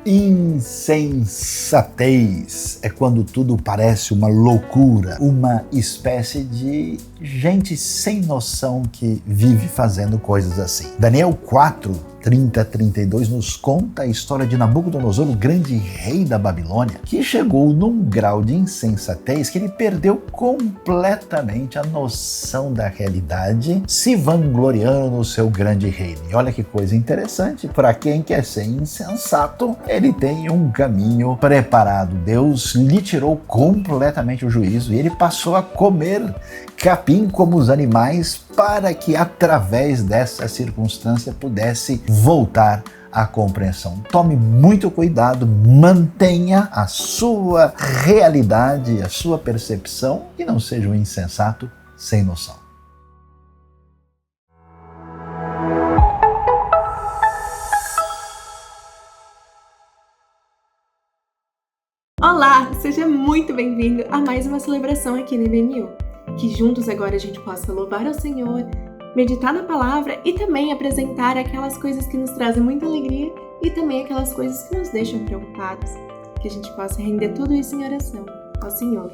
Insensatez é quando tudo parece uma loucura, uma espécie de gente sem noção que vive fazendo coisas assim. Daniel 4:30-32 nos conta a história de Nabucodonosor, o grande rei da Babilônia, que chegou num grau de insensatez que ele perdeu completamente a noção da realidade, se vangloriando no seu grande reino. E olha que coisa interessante, para quem quer ser insensato, ele tem um caminho preparado. Deus lhe tirou completamente o juízo e ele passou a comer capim como os animais para que através dessa circunstância pudesse voltar à compreensão. Tome muito cuidado, mantenha a sua realidade, a sua percepção e não seja um insensato sem noção. Olá, seja muito bem-vindo a mais uma celebração aqui no IBNU. Que juntos agora a gente possa louvar ao Senhor, meditar na palavra e também apresentar aquelas coisas que nos trazem muita alegria e também aquelas coisas que nos deixam preocupados. Que a gente possa render tudo isso em oração ao Senhor.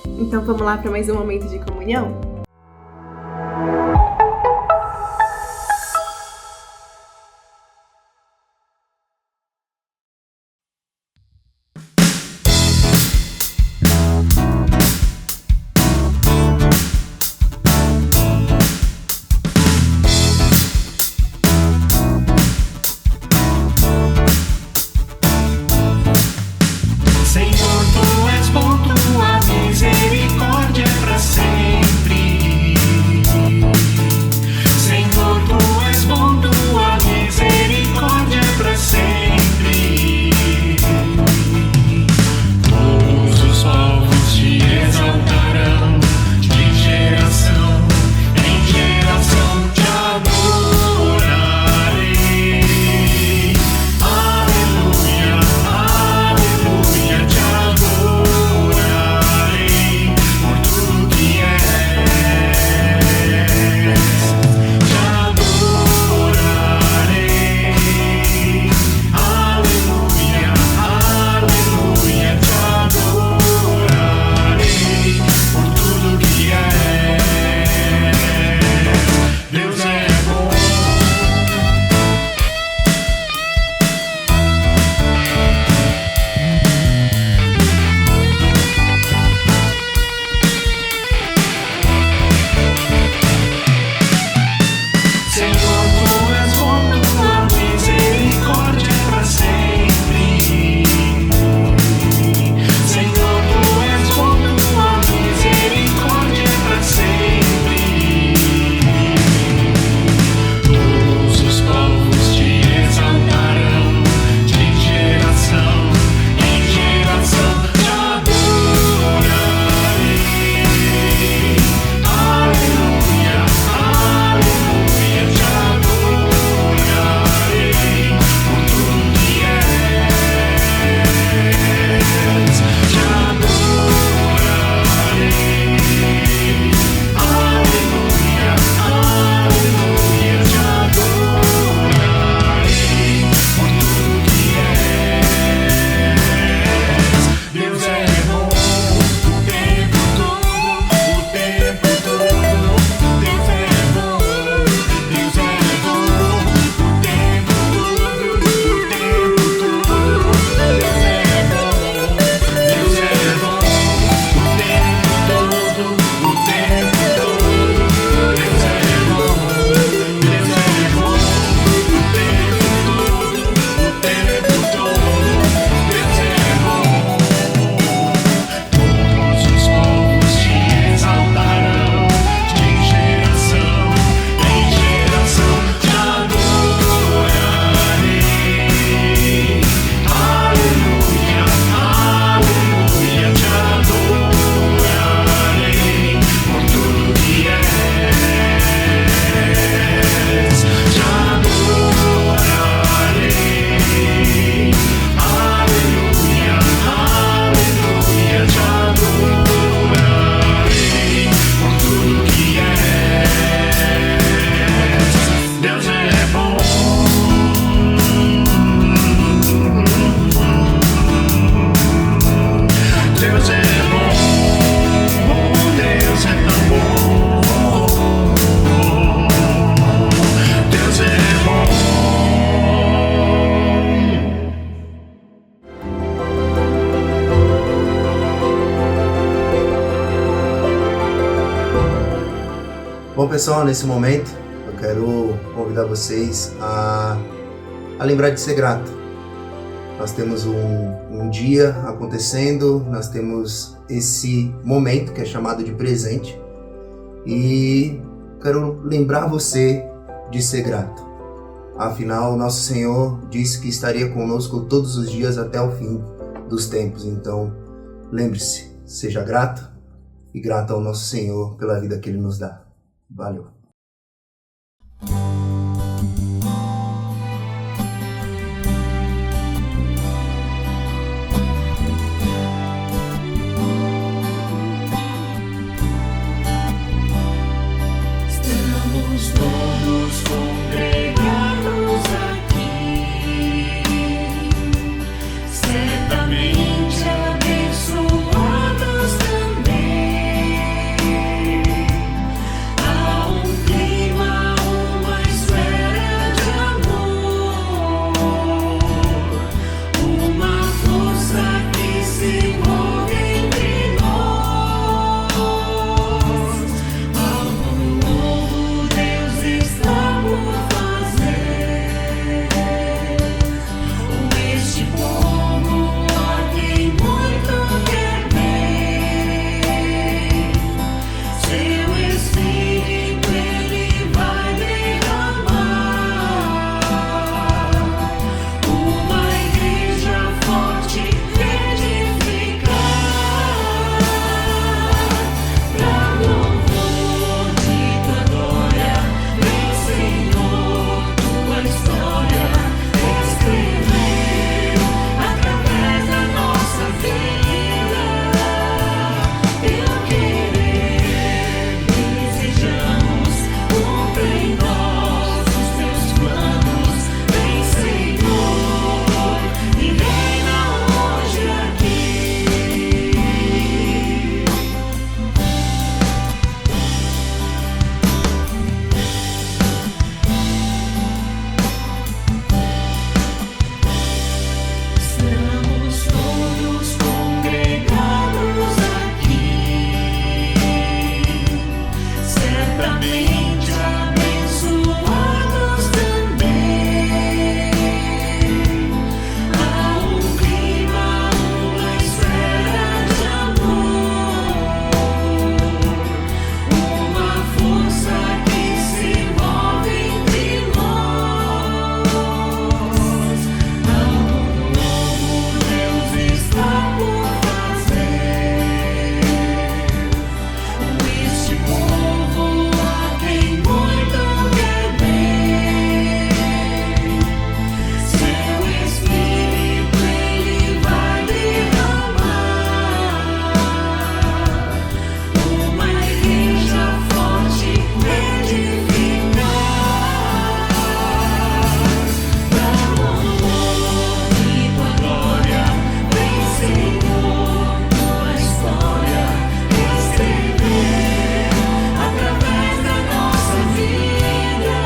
Então vamos lá para mais um momento de comunhão? Senhor, tu és bom, tua misericórdia é para sempre. Bom, pessoal, nesse momento eu quero convidar vocês a lembrar de ser grato. Nós temos um dia acontecendo, nós temos esse momento que é chamado de presente e quero lembrar você de ser grato. Afinal, nosso Senhor disse que estaria conosco todos os dias até o fim dos tempos. Então, lembre-se, seja grato e grato ao nosso Senhor pela vida que Ele nos dá. Valeu! Estamos todos congregados aqui, certamente abençoados também. Há um clima, uma esfera de amor, uma força que se move entre nós. Algo novo Deus está por fazer. Este povo a quem muito quer bem, seu Espírito Ele vai derramar. Uma igreja forte edificar, pra louvor de tua glória. Vem, Senhor, tua história escrever através da nossa vida. Teu querer desejamos, cumpre em nós os teus planos. Vem, Senhor, e reina hoje aqui. Estamos todos congregados aqui, certamente abençoados também. Há um clima, uma esfera de amor, uma força que se move entre nós. Algo novo Deus está por fazer. Este povo a quem muito quer bem, seu Espírito Ele vai derramar. Uma igreja forte edificar, pra louvor de tua glória. Vem, Senhor, tua história escrever através da nossa vida.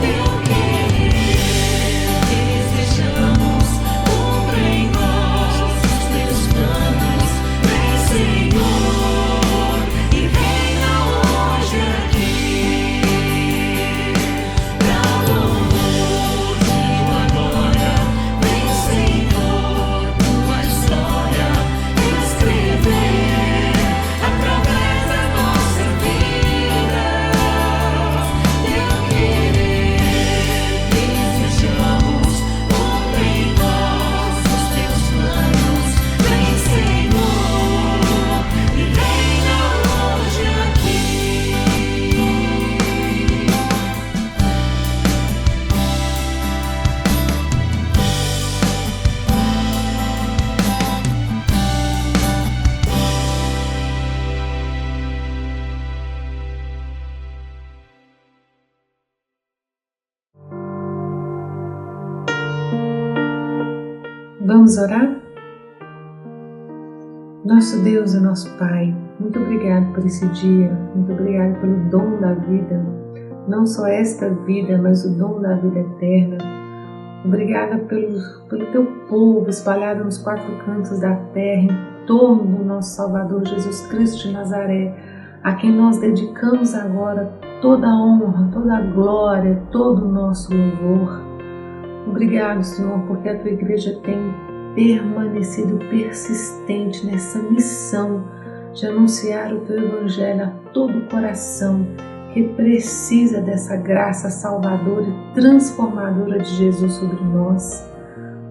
Teu querer desejamos, cumpre em nós os teus planos. Vem, Senhor, e reina hoje aqui. Pra louvor de tua glória. Vem, Senhor, tua história escrever através da nossa vida. Teu querer desejamos, cumpre em nós os teus planos. Vem, Senhor, e reina hoje aqui. Vamos orar? Nosso Deus e nosso Pai, muito obrigado por esse dia, muito obrigado pelo dom da vida, não só esta vida, mas o dom da vida eterna. Obrigada pelo teu povo espalhado nos quatro cantos da terra, em torno do nosso Salvador Jesus Cristo de Nazaré, a quem nós dedicamos agora toda a honra, toda a glória, todo o nosso louvor. Obrigado, Senhor, porque a Tua Igreja tem permanecido persistente nessa missão de anunciar o Teu Evangelho a todo o coração que precisa dessa graça salvadora e transformadora de Jesus sobre nós.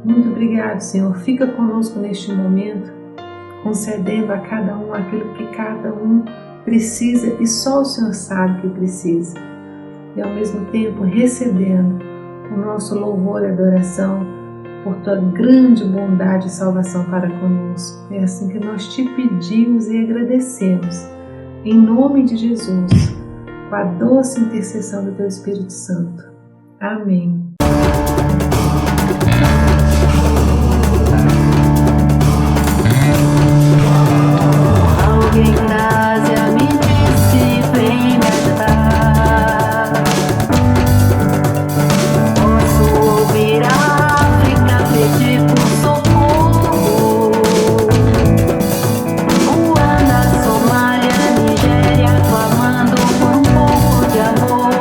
Muito obrigado, Senhor. Fica conosco neste momento, concedendo a cada um aquilo que cada um precisa e só o Senhor sabe que precisa. E ao mesmo tempo recebendo o nosso louvor e adoração por Tua grande bondade e salvação para conosco. É assim que nós Te pedimos e agradecemos. Em nome de Jesus, com a doce intercessão do Teu Espírito Santo. Amém. Alguém na Ásia me disse, vem me ajudar. Posso ouvir a África pedir por socorro. Ruanda, Somália, Nigéria, clamando por um pouco de amor.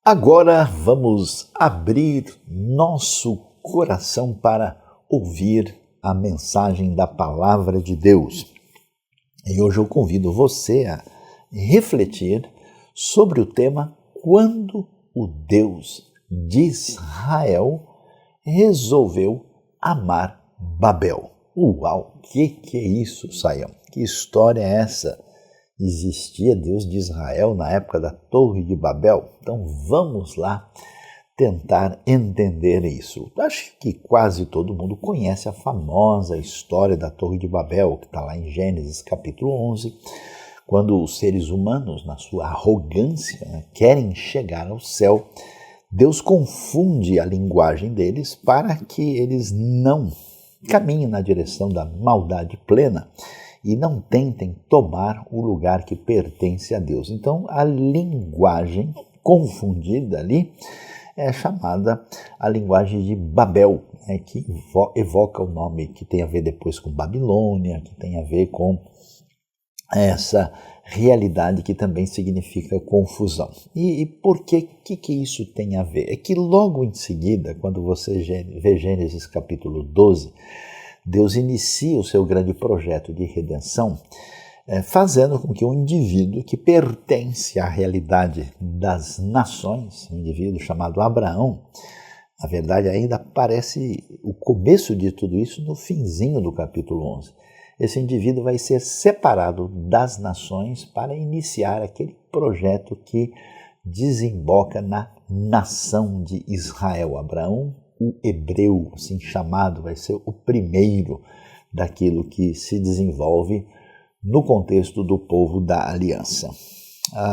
Agora vamos abrir nosso coração para ouvir a mensagem da Palavra de Deus. E hoje eu convido você a refletir sobre o tema Quando o Deus de Israel resolveu amar Babel. Uau, que é isso, Sayão? Que história é essa? Existia Deus de Israel na época da Torre de Babel? Então vamos lá tentar entender isso. Acho que quase todo mundo conhece a famosa história da Torre de Babel, que está lá em Gênesis capítulo 11, quando os seres humanos, na sua arrogância, querem chegar ao céu. Deus confunde a linguagem deles para que eles não caminhem na direção da maldade plena e não tentem tomar o lugar que pertence a Deus. Então, a linguagem confundida ali é chamada a linguagem de Babel, que evoca o nome que tem a ver depois com Babilônia, que tem a ver com essa realidade que também significa confusão. E por que isso tem a ver? É que logo em seguida, quando você vê Gênesis capítulo 12, Deus inicia o seu grande projeto de redenção, fazendo com que um indivíduo que pertence à realidade das nações, um indivíduo chamado Abraão, na verdade ainda aparece o começo de tudo isso no finzinho do capítulo 11. Esse indivíduo vai ser separado das nações para iniciar aquele projeto que desemboca na nação de Israel. Abraão, o hebreu, assim chamado, vai ser o primeiro daquilo que se desenvolve no contexto do povo da aliança.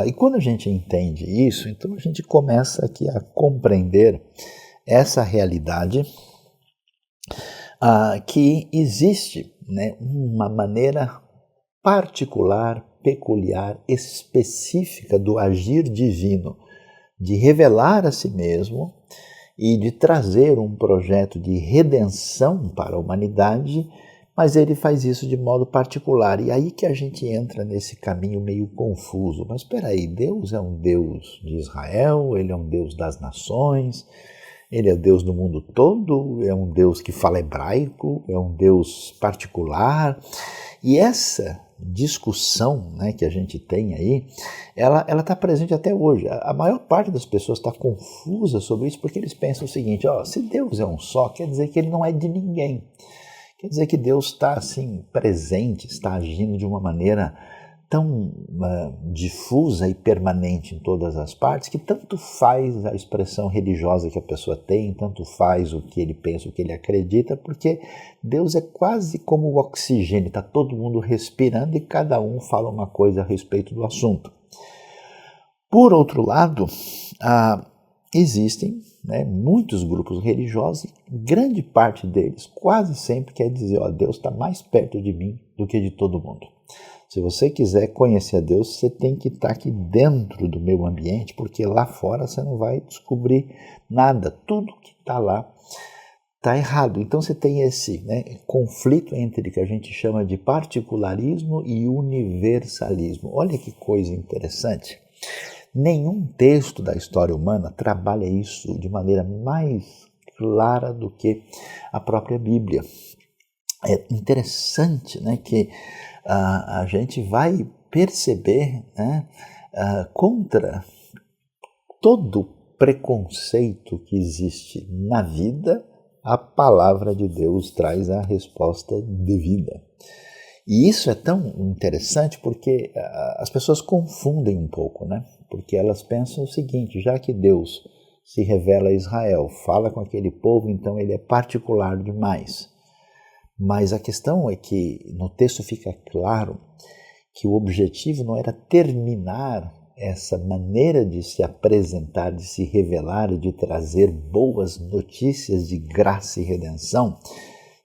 E quando a gente entende isso, então a gente começa aqui a compreender essa realidade que existe, né, uma maneira particular, peculiar, específica do agir divino, de revelar a si mesmo e de trazer um projeto de redenção para a humanidade, mas ele faz isso de modo particular. E aí que a gente entra nesse caminho meio confuso. Mas espera aí, Deus é um Deus de Israel, ele é um Deus das nações, ele é Deus do mundo todo, é um Deus que fala hebraico, é um Deus particular. E essa discussão, né, que a gente tem aí, ela está presente até hoje. A maior parte das pessoas está confusa sobre isso porque eles pensam o seguinte: se Deus é um só, quer dizer que ele não é de ninguém. Quer dizer que Deus está assim presente, está agindo de uma maneira tão difusa e permanente em todas as partes que tanto faz a expressão religiosa que a pessoa tem, tanto faz o que ele pensa, o que ele acredita, porque Deus é quase como o oxigênio, está todo mundo respirando e cada um fala uma coisa a respeito do assunto. Por outro lado, existem, né, muitos grupos religiosos, e grande parte deles quase sempre quer dizer: Deus está mais perto de mim do que de todo mundo. Se você quiser conhecer a Deus, você tem que estar aqui dentro do meu ambiente, porque lá fora você não vai descobrir nada. Tudo que está lá está errado. Então você tem esse, né, conflito entre o que a gente chama de particularismo e universalismo. Olha que coisa interessante. Nenhum texto da história humana trabalha isso de maneira mais clara do que a própria Bíblia. É interessante, né, que a gente vai perceber, né, contra todo preconceito que existe na vida, a palavra de Deus traz a resposta devida. E isso é tão interessante porque as pessoas confundem um pouco, né? Porque elas pensam o seguinte: já que Deus se revela a Israel, fala com aquele povo, então ele é particular demais. Mas a questão é que no texto fica claro que o objetivo não era terminar essa maneira de se apresentar, de se revelar, de trazer boas notícias de graça e redenção,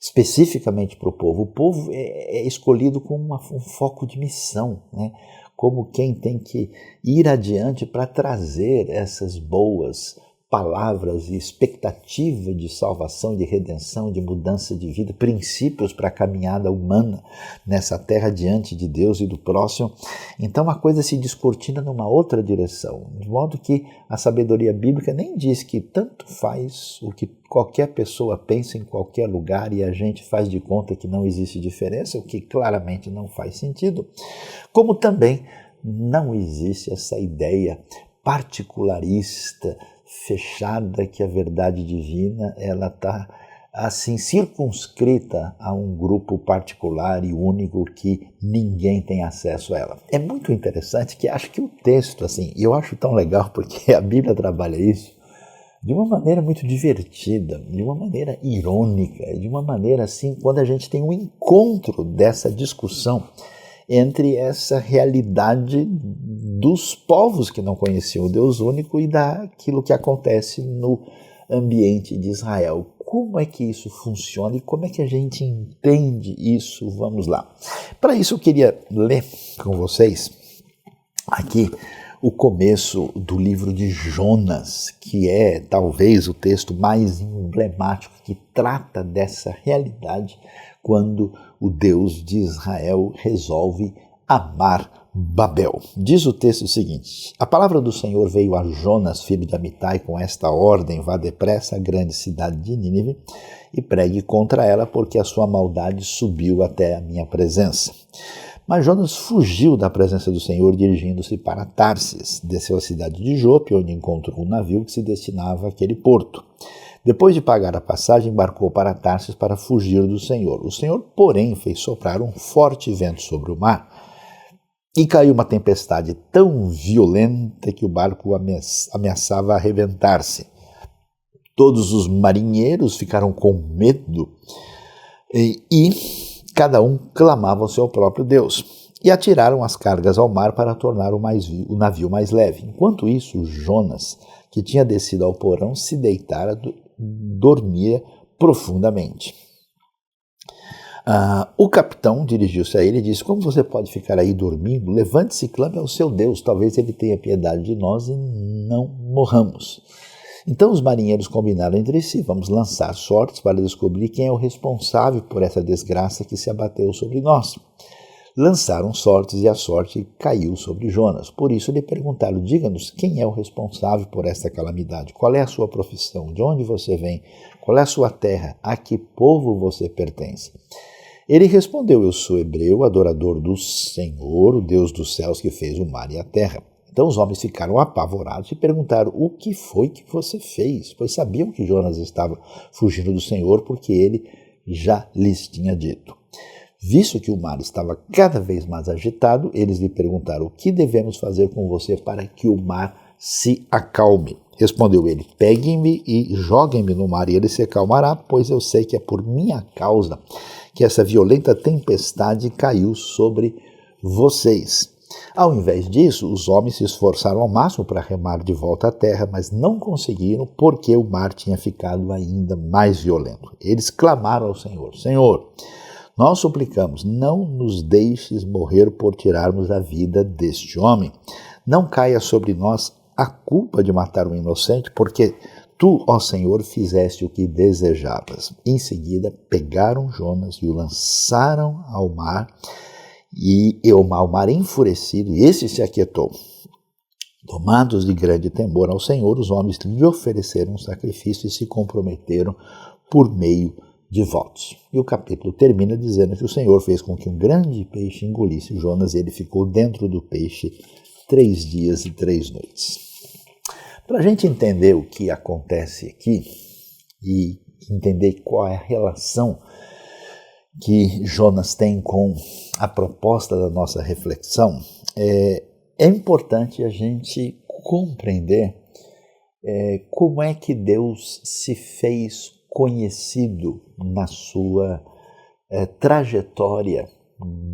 especificamente para o povo. O povo é escolhido como um foco de missão, né? Como quem tem que ir adiante para trazer essas boas palavras e expectativa de salvação, de redenção, de mudança de vida, princípios para a caminhada humana nessa terra diante de Deus e do próximo. Então a coisa se descortina numa outra direção, de modo que a sabedoria bíblica nem diz que tanto faz o que qualquer pessoa pensa em qualquer lugar e a gente faz de conta que não existe diferença, o que claramente não faz sentido, como também não existe essa ideia particularista, fechada, que a verdade divina ela está assim circunscrita a um grupo particular e único que ninguém tem acesso a ela. É muito interessante que acho que o texto, assim, e eu acho tão legal porque a Bíblia trabalha isso de uma maneira muito divertida, de uma maneira irônica, de uma maneira assim, quando a gente tem um encontro dessa discussão entre essa realidade dos povos que não conheciam o Deus único e daquilo que acontece no ambiente de Israel. Como é que isso funciona e como é que a gente entende isso? Vamos lá. Para isso eu queria ler com vocês aqui o começo do livro de Jonas, que é talvez o texto mais emblemático que trata dessa realidade quando o Deus de Israel resolve amar Babel. Diz o texto o seguinte: a palavra do Senhor veio a Jonas, filho de Amitai, com esta ordem: vá depressa à grande cidade de Nínive e pregue contra ela, porque a sua maldade subiu até a minha presença. Mas Jonas fugiu da presença do Senhor, dirigindo-se para Tarsis. Desceu à cidade de Jope, onde encontrou um navio que se destinava àquele porto. Depois de pagar a passagem, embarcou para Tarsis para fugir do Senhor. O Senhor, porém, fez soprar um forte vento sobre o mar e caiu uma tempestade tão violenta que o barco ameaçava arrebentar-se. Todos os marinheiros ficaram com medo e cada um clamava ao seu próprio Deus. E atiraram as cargas ao mar para tornar o navio mais leve. Enquanto isso, Jonas, que tinha descido ao porão, se deitara, dormia profundamente. O capitão dirigiu-se a ele e disse: como você pode ficar aí dormindo? Levante-se e clame ao seu Deus, talvez ele tenha piedade de nós e não morramos. Então os marinheiros combinaram entre si: vamos lançar sortes para descobrir quem é o responsável por essa desgraça que se abateu sobre nós. Lançaram sortes e a sorte caiu sobre Jonas. Por isso lhe perguntaram: diga-nos, quem é o responsável por esta calamidade? Qual é a sua profissão? De onde você vem? Qual é a sua terra? A que povo você pertence? Ele respondeu: eu sou hebreu, adorador do Senhor, o Deus dos céus que fez o mar e a terra. Então os homens ficaram apavorados e perguntaram: o que foi que você fez? Pois sabiam que Jonas estava fugindo do Senhor, porque ele já lhes tinha dito. Visto que o mar estava cada vez mais agitado, eles lhe perguntaram: o que devemos fazer com você para que o mar se acalme? Respondeu ele: peguem-me e joguem-me no mar, e ele se acalmará, pois eu sei que é por minha causa que essa violenta tempestade caiu sobre vocês. Ao invés disso, os homens se esforçaram ao máximo para remar de volta à terra, mas não conseguiram, porque o mar tinha ficado ainda mais violento. Eles clamaram ao Senhor: Senhor, nós suplicamos, não nos deixes morrer por tirarmos a vida deste homem. Não caia sobre nós a culpa de matar um inocente, porque tu, ó Senhor, fizeste o que desejavas. Em seguida, pegaram Jonas e o lançaram ao mar, e o mar enfurecido, e esse se aquietou. Tomados de grande temor ao Senhor, os homens lhe ofereceram um sacrifício e se comprometeram por meio de votos. E o capítulo termina dizendo que o Senhor fez com que um grande peixe engolisse Jonas e ele ficou dentro do peixe 3 dias e 3 noites. Para a gente entender o que acontece aqui e entender qual é a relação que Jonas tem com a proposta da nossa reflexão, é importante a gente compreender como é que Deus se fez conhecido na sua trajetória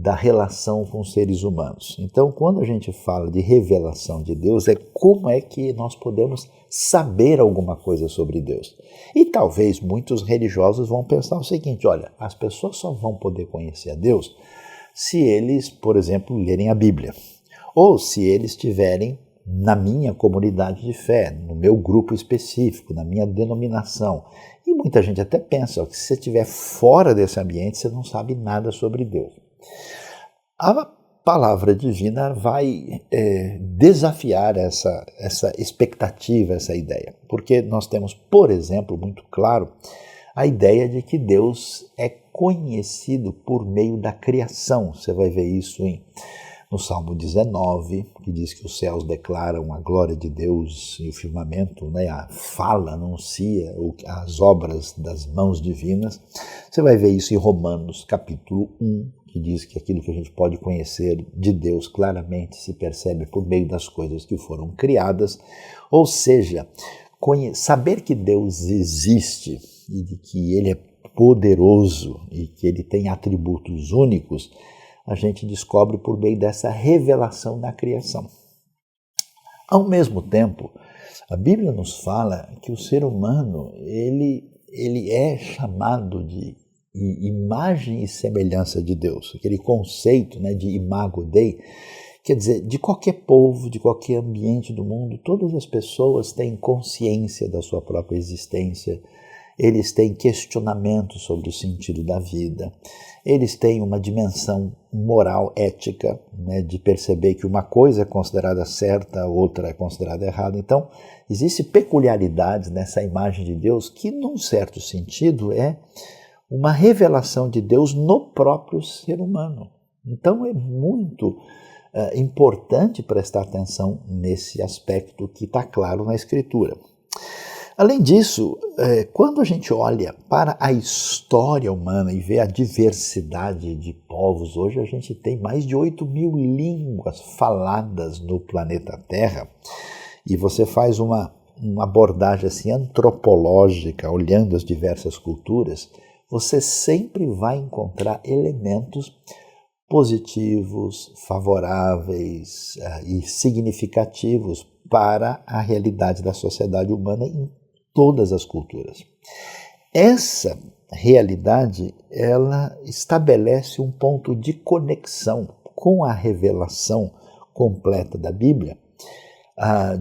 da relação com os seres humanos. Então, quando a gente fala de revelação de Deus, é como é que nós podemos saber alguma coisa sobre Deus. E talvez muitos religiosos vão pensar o seguinte: olha, as pessoas só vão poder conhecer a Deus se eles, por exemplo, lerem a Bíblia, ou se eles tiverem na minha comunidade de fé, no meu grupo específico, na minha denominação. E muita gente até pensa que se você estiver fora desse ambiente, você não sabe nada sobre Deus. A palavra divina vai desafiar essa expectativa, essa ideia. Porque nós temos, por exemplo, muito claro, a ideia de que Deus é conhecido por meio da criação. Você vai ver isso no Salmo 19, que diz que os céus declaram a glória de Deus e o firmamento, né, a fala anuncia as obras das mãos divinas. Você vai ver isso em Romanos capítulo 1, que diz que aquilo que a gente pode conhecer de Deus claramente se percebe por meio das coisas que foram criadas. Ou seja, saber que Deus existe e de que Ele é poderoso e que Ele tem atributos únicos, a gente descobre por meio dessa revelação na criação. Ao mesmo tempo, a Bíblia nos fala que o ser humano ele é chamado de imagem e semelhança de Deus. Aquele conceito, né, de imago Dei, quer dizer, de qualquer povo, de qualquer ambiente do mundo, todas as pessoas têm consciência da sua própria existência. Eles têm questionamentos sobre o sentido da vida, eles têm uma dimensão moral, ética, né, de perceber que uma coisa é considerada certa, outra é considerada errada. Então, existem peculiaridades nessa imagem de Deus que, num certo sentido, é uma revelação de Deus no próprio ser humano. Então, é muito importante prestar atenção nesse aspecto que está claro na Escritura. Além disso, quando a gente olha para a história humana e vê a diversidade de povos, hoje a gente tem mais de 8.000 línguas faladas no planeta Terra, e você faz uma abordagem assim, antropológica, olhando as diversas culturas, você sempre vai encontrar elementos positivos, favoráveis e significativos para a realidade da sociedade humana em todas as culturas. Essa realidade, ela estabelece um ponto de conexão com a revelação completa da Bíblia,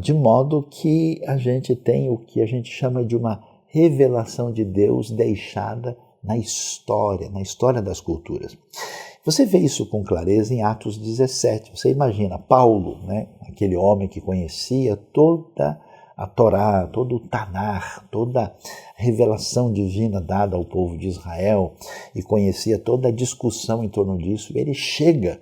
de modo que a gente tem o que a gente chama de uma revelação de Deus deixada na história das culturas. Você vê isso com clareza em Atos 17. Você imagina Paulo, né, aquele homem que conhecia toda a Torá, todo o Tanar, toda a revelação divina dada ao povo de Israel e conhecia toda a discussão em torno disso. Ele chega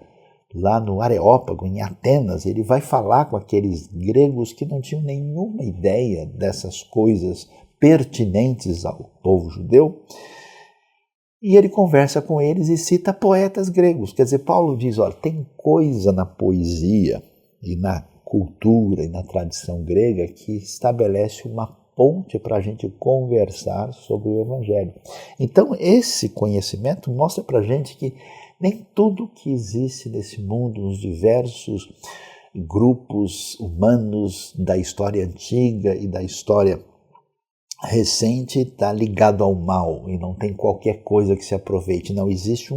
lá no Areópago, em Atenas, ele vai falar com aqueles gregos que não tinham nenhuma ideia dessas coisas pertinentes ao povo judeu. E ele conversa com eles e cita poetas gregos. Quer dizer, Paulo diz, olha, tem coisa na poesia e na cultura e na tradição grega que estabelece uma ponte para a gente conversar sobre o Evangelho. Então, esse conhecimento mostra para a gente que nem tudo que existe nesse mundo, nos diversos grupos humanos da história antiga e da história recente, está ligado ao mal e não tem qualquer coisa que se aproveite. Não, existe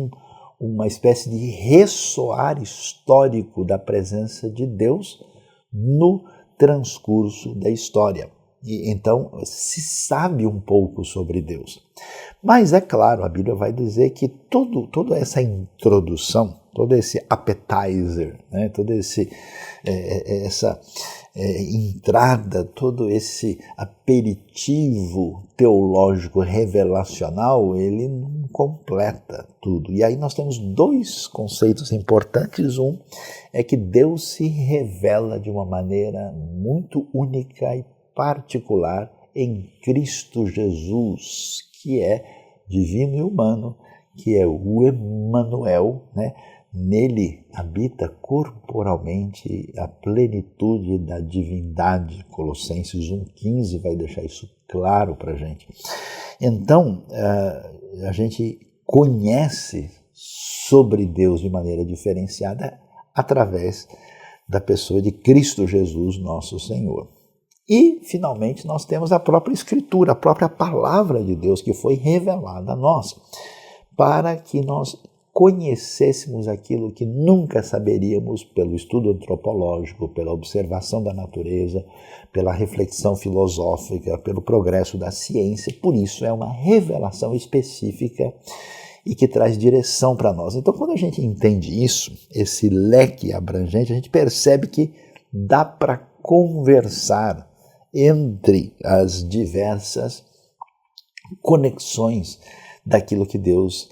uma espécie de ressoar histórico da presença de Deus no transcurso da história. E então se sabe um pouco sobre Deus. Mas é claro, a Bíblia vai dizer que toda essa introdução, todo esse appetizer, né, toda essa entrada, todo esse aperitivo teológico revelacional, ele não completa tudo. E aí nós temos dois conceitos importantes. Um é que Deus se revela de uma maneira muito única e particular em Cristo Jesus, que é divino e humano, que é o Emmanuel, né? Nele habita corporalmente a plenitude da divindade. Colossenses 1,15 vai deixar isso claro para a gente. Então, a gente conhece sobre Deus de maneira diferenciada através da pessoa de Cristo Jesus, nosso Senhor. E, finalmente, nós temos a própria Escritura, a própria palavra de Deus que foi revelada a nós, para que nós conhecêssemos aquilo que nunca saberíamos pelo estudo antropológico, pela observação da natureza, pela reflexão filosófica, pelo progresso da ciência. Por isso é uma revelação específica e que traz direção para nós. Então, quando a gente entende isso, esse leque abrangente, a gente percebe que dá para conversar entre as diversas conexões daquilo que Deus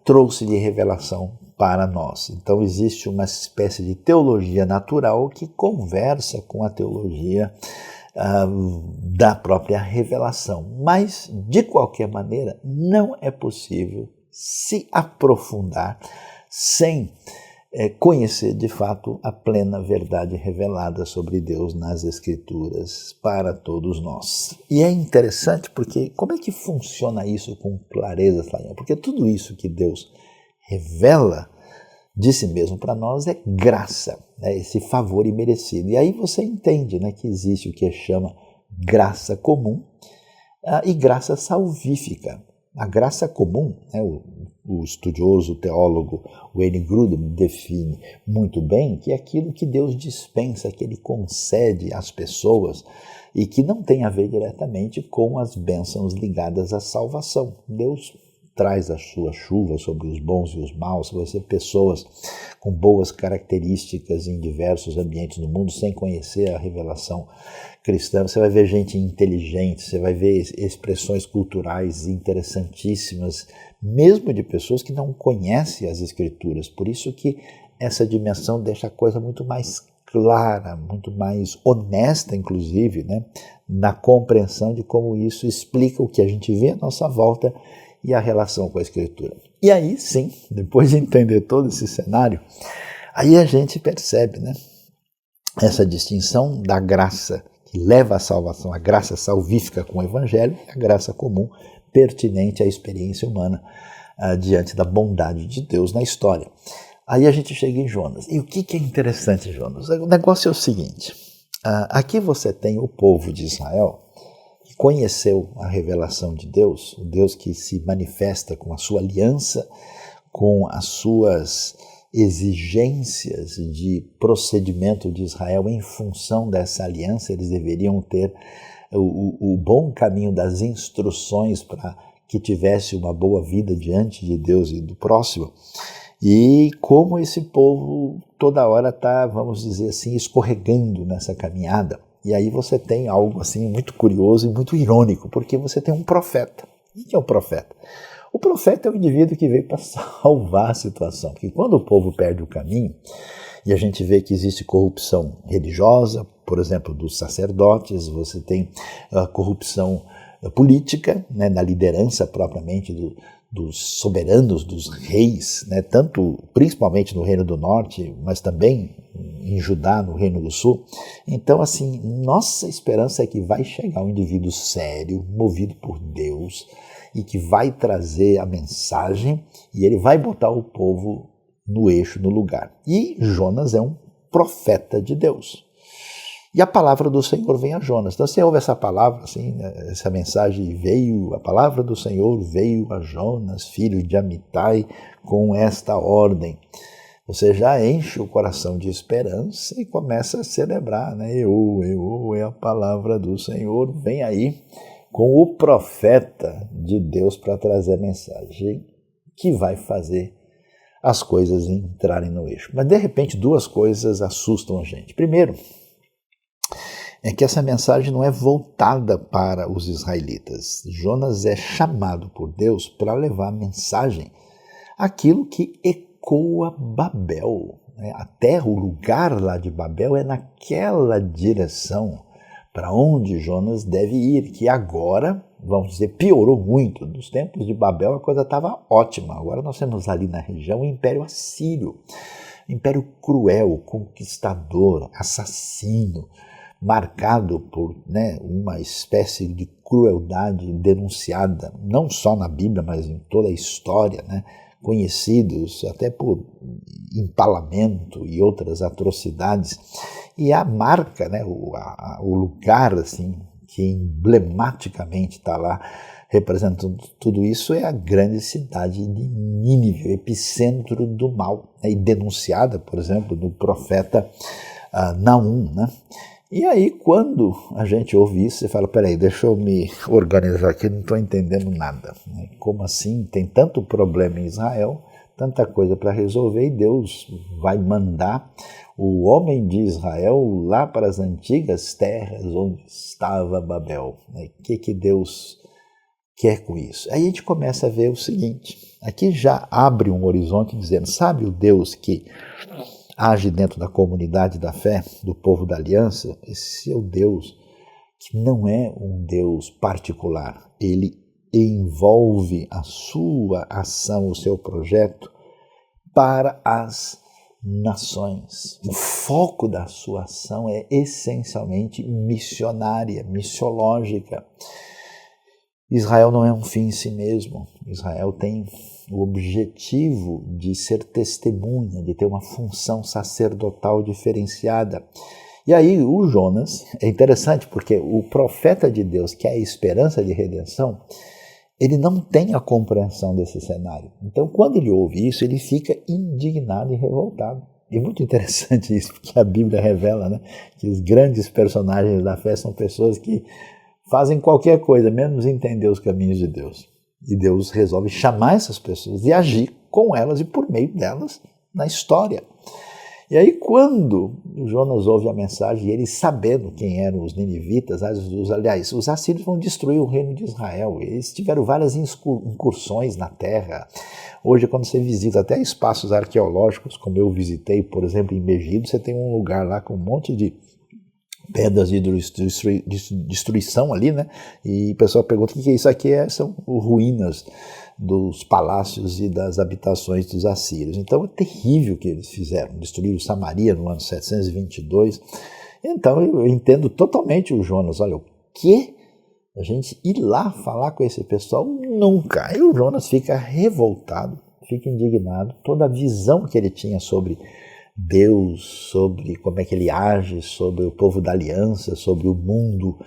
trouxe de revelação para nós. Então existe uma espécie de teologia natural que conversa com a teologia da própria revelação. Mas, de qualquer maneira, não é possível se aprofundar sem conhecer de fato a plena verdade revelada sobre Deus nas Escrituras para todos nós. E é interessante porque como é que funciona isso com clareza, Flávia? Porque tudo isso que Deus revela de si mesmo para nós é graça, né? Esse favor imerecido. E aí você entende, né, que existe o que chama graça comum e graça salvífica. A graça comum, né, o estudioso, o teólogo Wayne Grudem define muito bem que é aquilo que Deus dispensa, que Ele concede às pessoas e que não tem a ver diretamente com as bênçãos ligadas à salvação. Deus traz a sua chuva sobre os bons e os maus. Se você pessoas com boas características em diversos ambientes do mundo, sem conhecer a revelação cristã, você vai ver gente inteligente, você vai ver expressões culturais interessantíssimas, mesmo de pessoas que não conhecem as Escrituras. Por isso que essa dimensão deixa a coisa muito mais clara, muito mais honesta, inclusive, né, na compreensão de como isso explica o que a gente vê à nossa volta e a relação com a Escritura. E aí sim, depois de entender todo esse cenário, aí a gente percebe, né, essa distinção da graça que leva à salvação, a graça salvífica com o Evangelho, a graça comum pertinente à experiência humana diante da bondade de Deus na história. Aí a gente chega em Jonas. E o que é interessante em Jonas? O negócio é o seguinte, aqui você tem o povo de Israel, que conheceu a revelação de Deus, o Deus que se manifesta com a sua aliança, com as suas exigências de procedimento de Israel em função dessa aliança. Eles deveriam ter o bom caminho das instruções para que tivesse uma boa vida diante de Deus e do próximo. E como esse povo toda hora está, vamos dizer assim, escorregando nessa caminhada. E aí você tem algo assim muito curioso e muito irônico, porque você tem um profeta. O que é o profeta? O profeta é o indivíduo que veio para salvar a situação, porque quando o povo perde o caminho, e a gente vê que existe corrupção religiosa, por exemplo, dos sacerdotes, você tem a corrupção política, né, na liderança propriamente dos soberanos, dos reis, né, principalmente no Reino do Norte, mas também em Judá, no Reino do Sul. Então, assim, nossa esperança é que vai chegar um indivíduo sério, movido por Deus, e que vai trazer a mensagem, e ele vai botar o povo no eixo, no lugar. E Jonas é um profeta de Deus. E a palavra do Senhor vem a Jonas. Então você ouve essa palavra, assim, essa mensagem a palavra do Senhor veio a Jonas, filho de Amitai, com esta ordem. Você já enche o coração de esperança e começa a celebrar, né? É a palavra do Senhor, vem aí com o profeta de Deus para trazer a mensagem que vai fazer as coisas entrarem no eixo. Mas de repente duas coisas assustam a gente. Primeiro, é que essa mensagem não é voltada para os israelitas. Jonas é chamado por Deus para levar a mensagem àquilo que ecoa Babel. A terra, o lugar lá de Babel é naquela direção para onde Jonas deve ir, que agora, vamos dizer, piorou muito. Nos tempos de Babel a coisa estava ótima. Agora nós temos ali na região o Império Assírio, império cruel, conquistador, assassino, marcado por, né, uma espécie de crueldade denunciada, não só na Bíblia, mas em toda a história, né, conhecidos até por empalamento e outras atrocidades. E a marca, né, o lugar assim, que emblematicamente está lá representando tudo isso, é a grande cidade de Nínive, o epicentro do mal, e denunciada, por exemplo, no profeta Naum, né? E aí, quando a gente ouve isso, você fala, peraí, deixa eu me organizar aqui, não estou entendendo nada. Como assim? Tem tanto problema em Israel, tanta coisa para resolver, e Deus vai mandar o homem de Israel lá para as antigas terras onde estava Babel. O que Deus quer com isso? Aí a gente começa a ver o seguinte, aqui já abre um horizonte dizendo, sabe o Deus que age dentro da comunidade da fé, do povo da aliança? Esse é o Deus que não é um Deus particular, ele envolve a sua ação, o seu projeto para as nações. O foco da sua ação é essencialmente missionária, missiológica. Israel não é um fim em si mesmo. Israel tem o objetivo de ser testemunha, de ter uma função sacerdotal diferenciada. E aí o Jonas, é interessante porque o profeta de Deus, que é a esperança de redenção, ele não tem a compreensão desse cenário. Então, quando ele ouve isso, ele fica indignado e revoltado. E é muito interessante isso, porque a Bíblia revela, né, que os grandes personagens da fé são pessoas que fazem qualquer coisa, menos entender os caminhos de Deus. E Deus resolve chamar essas pessoas e agir com elas e por meio delas na história. E aí quando Jonas ouve a mensagem, e ele sabendo quem eram os ninivitas, aliás, os assírios vão destruir o reino de Israel. Eles tiveram várias incursões na terra. Hoje, quando você visita até espaços arqueológicos, como eu visitei, por exemplo, em Megido, você tem um lugar lá com um monte de pedras de destruição ali, né? E o pessoal pergunta o que é isso aqui? São ruínas dos palácios e das habitações dos assírios. Então é terrível o que eles fizeram, destruíram Samaria no ano 722. Então eu entendo totalmente o Jonas, olha, o que? A gente ir lá falar com esse pessoal? Nunca. Aí o Jonas fica revoltado, fica indignado, toda a visão que ele tinha sobre Deus, sobre como é que ele age, sobre o povo da aliança, sobre o mundo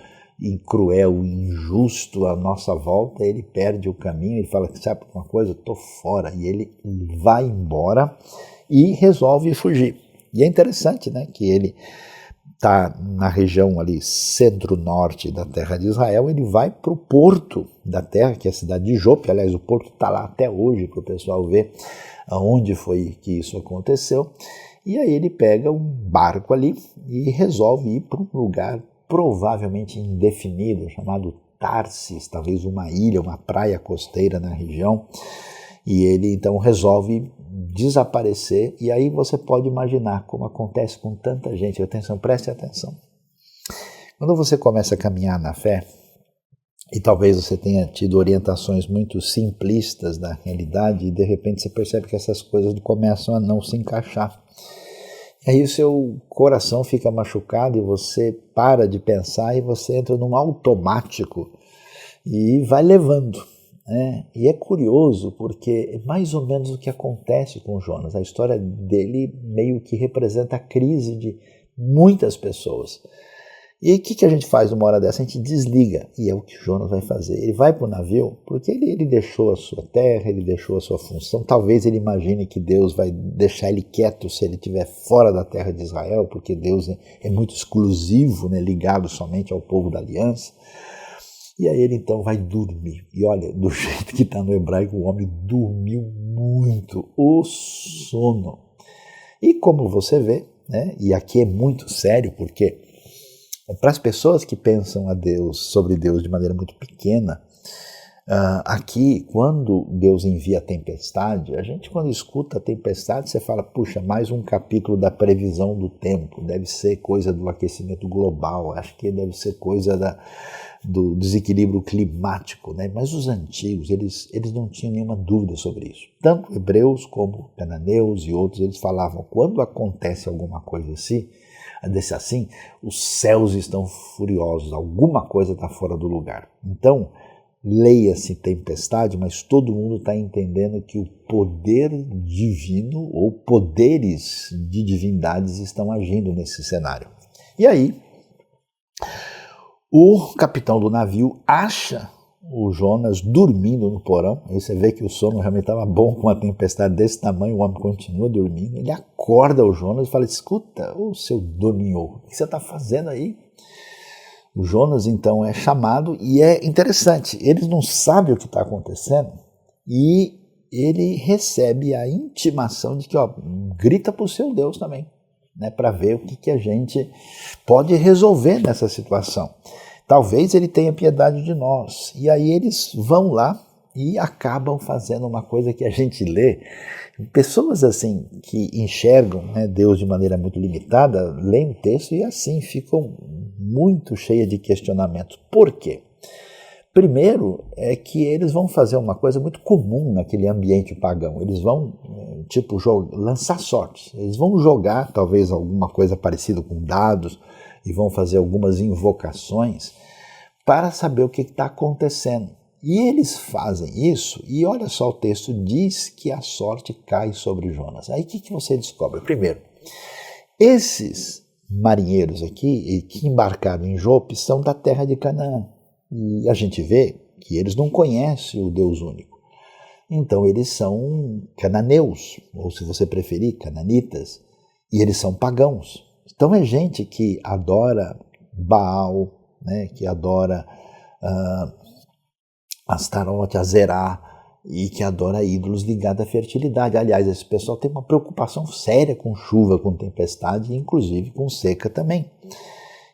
cruel, injusto à nossa volta, ele perde o caminho, ele fala, sabe uma coisa, eu estou fora, e ele vai embora e resolve fugir. E é interessante, né, que ele está na região ali centro-norte da terra de Israel, ele vai para o porto da terra, que é a cidade de Jope, aliás, o porto está lá até hoje para o pessoal ver aonde foi que isso aconteceu. E aí ele pega um barco ali e resolve ir para um lugar provavelmente indefinido, chamado Tarsis, talvez uma ilha, uma praia costeira na região. E ele então resolve desaparecer. E aí você pode imaginar como acontece com tanta gente. Atenção, preste atenção. Quando você começa a caminhar na fé, e talvez você tenha tido orientações muito simplistas da realidade, e de repente você percebe que essas coisas começam a não se encaixar. E aí o seu coração fica machucado e você para de pensar e você entra num automático e vai levando. Né? E é curioso porque é mais ou menos o que acontece com Jonas. A história dele meio que representa a crise de muitas pessoas. E aí o que a gente faz numa hora dessa? A gente desliga, e é o que Jonas vai fazer. Ele vai para o navio porque ele deixou a sua terra, ele deixou a sua função. Talvez ele imagine que Deus vai deixar ele quieto se ele estiver fora da terra de Israel, porque Deus é muito exclusivo, né, ligado somente ao povo da aliança. E aí ele então vai dormir. E olha, do jeito que está no hebraico, o homem dormiu muito, o sono. E como você vê, né, e aqui é muito sério, porque para as pessoas que pensam sobre Deus de maneira muito pequena, aqui, quando Deus envia a tempestade, a gente quando escuta a tempestade, você fala, puxa, mais um capítulo da previsão do tempo, deve ser coisa do aquecimento global, acho que deve ser coisa do desequilíbrio climático, né? Mas os antigos, eles não tinham nenhuma dúvida sobre isso. Tanto hebreus como cananeus e outros, eles falavam, quando acontece alguma coisa assim, os céus estão furiosos, alguma coisa está fora do lugar. Então, leia-se tempestade, mas todo mundo está entendendo que o poder divino ou poderes de divindades estão agindo nesse cenário. E aí, O capitão do navio acha o Jonas dormindo no porão. Aí você vê que o sono realmente estava bom com uma tempestade desse tamanho, o homem continua dormindo. Ele acorda o Jonas e fala: escuta, ô seu dorminhou, o que você está fazendo aí? O Jonas então é chamado e é interessante, eles não sabem o que está acontecendo e ele recebe a intimação de que, ó, grita para o seu Deus também, né, para ver o que a gente pode resolver nessa situação. Talvez ele tenha piedade de nós. E aí eles vão lá e acabam fazendo uma coisa que a gente lê. Pessoas assim que enxergam, né, Deus de maneira muito limitada, leem o texto e assim ficam muito cheias de questionamentos. Por quê? Primeiro é que eles vão fazer uma coisa muito comum naquele ambiente pagão. Eles vão, lançar sortes. Eles vão jogar talvez alguma coisa parecida com dados e vão fazer algumas invocações para saber o que está acontecendo. E eles fazem isso, e olha só, o texto diz que a sorte cai sobre Jonas. Aí o que você descobre? Primeiro, esses marinheiros aqui que embarcaram em Jope são da terra de Canaã. E a gente vê que eles não conhecem o Deus único. Então eles são cananeus, ou se você preferir, cananitas, e eles são pagãos. Então é gente que adora Baal, né, que adora Astarote, Azerá, e que adora ídolos ligados à fertilidade. Aliás, esse pessoal tem uma preocupação séria com chuva, com tempestade, e inclusive com seca também.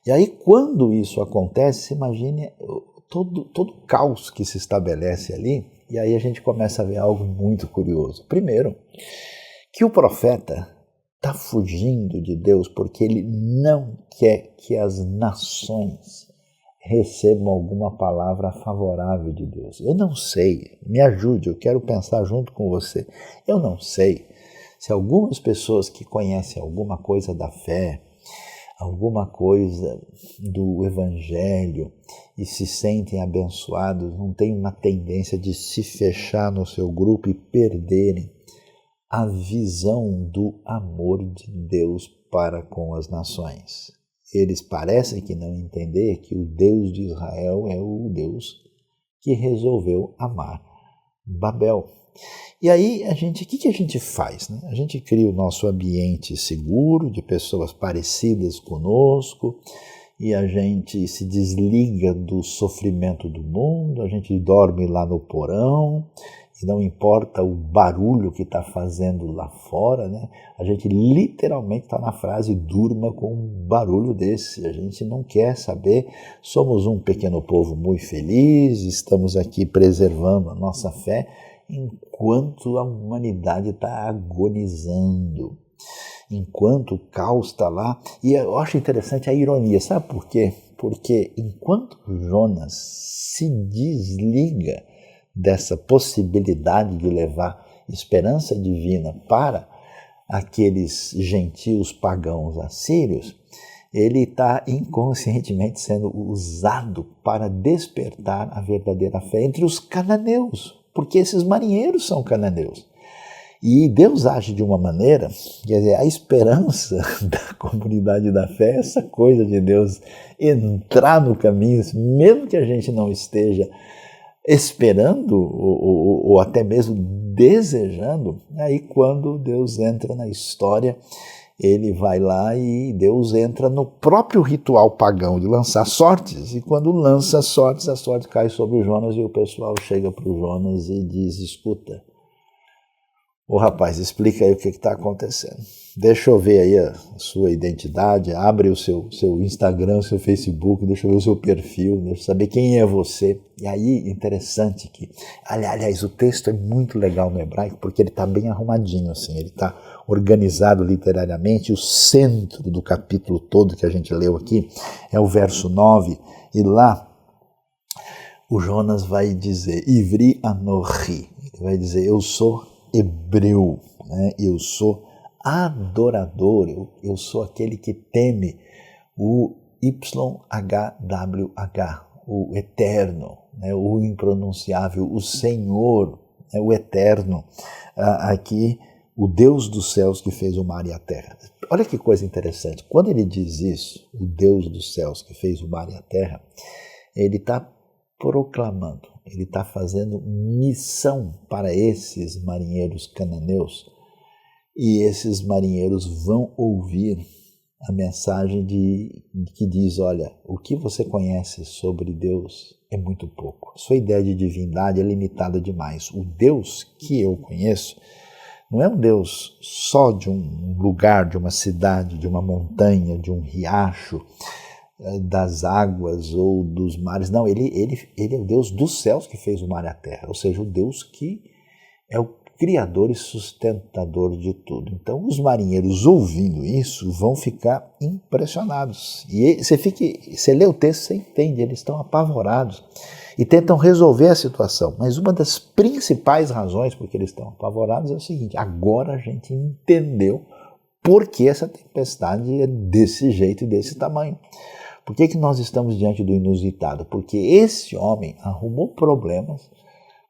E aí, quando isso acontece, imagine todo o caos que se estabelece ali, e aí a gente começa a ver algo muito curioso. Primeiro, que o profeta está fugindo de Deus porque ele não quer que as nações recebam alguma palavra favorável de Deus. Eu não sei, me ajude, eu quero pensar junto com você. Eu não sei se algumas pessoas que conhecem alguma coisa da fé, alguma coisa do Evangelho e se sentem abençoados, não têm uma tendência de se fechar no seu grupo e perderem a visão do amor de Deus para com as nações. Eles parecem que não entender que o Deus de Israel é o Deus que resolveu amar Babel. E aí, o que a gente faz? Né? A gente cria o nosso ambiente seguro, de pessoas parecidas conosco, e a gente se desliga do sofrimento do mundo, a gente dorme lá no porão, e não importa o barulho que está fazendo lá fora, né? A gente literalmente está na frase: durma com um barulho desse. A gente não quer saber, somos um pequeno povo muito feliz, estamos aqui preservando a nossa fé, enquanto a humanidade está agonizando, enquanto o caos está lá. E eu acho interessante a ironia, sabe por quê? Porque enquanto Jonas se desliga dessa possibilidade de levar esperança divina para aqueles gentios pagãos assírios, ele está inconscientemente sendo usado para despertar a verdadeira fé entre os cananeus, porque esses marinheiros são cananeus. E Deus age de uma maneira, quer dizer, a esperança da comunidade da fé, essa coisa de Deus entrar no caminho, mesmo que a gente não esteja esperando ou até mesmo desejando, aí quando Deus entra na história, ele vai lá e Deus entra no próprio ritual pagão de lançar sortes, e quando lança sortes, a sorte cai sobre o Jonas e o pessoal chega para o Jonas e diz: escuta, ô rapaz, explica aí o que está acontecendo. Deixa eu ver aí a sua identidade, abre o seu Instagram, o seu Facebook, deixa eu ver o seu perfil, deixa eu saber quem é você. E aí, interessante que, aliás, o texto é muito legal no hebraico, porque ele está bem arrumadinho, assim, ele está organizado literariamente. O centro do capítulo todo que a gente leu aqui é o verso 9, e lá o Jonas vai dizer: Ivri Anochi, ele vai dizer: eu sou hebreu, né? Eu sou adorador, eu sou aquele que teme o YHWH, o eterno, né? O impronunciável, o Senhor, né? O eterno. Aqui o Deus dos céus que fez o mar e a terra. Olha que coisa interessante. Quando ele diz isso, o Deus dos céus que fez o mar e a terra, ele está proclamando, ele está fazendo missão para esses marinheiros cananeus, e esses marinheiros vão ouvir a mensagem que diz, olha, o que você conhece sobre Deus é muito pouco. Sua ideia de divindade é limitada demais. O Deus que eu conheço não é um Deus só de um lugar, de uma cidade, de uma montanha, de um riacho, das águas ou dos mares. Não, ele é o Deus dos céus que fez o mar e a terra, ou seja, o Deus que é o criador e sustentador de tudo. Então, os marinheiros ouvindo isso vão ficar impressionados. E você lê o texto, você entende, eles estão apavorados e tentam resolver a situação. Mas uma das principais razões por que eles estão apavorados é o seguinte: agora a gente entendeu por que essa tempestade é desse jeito e desse tamanho. Por que nós estamos diante do inusitado? Porque esse homem arrumou problemas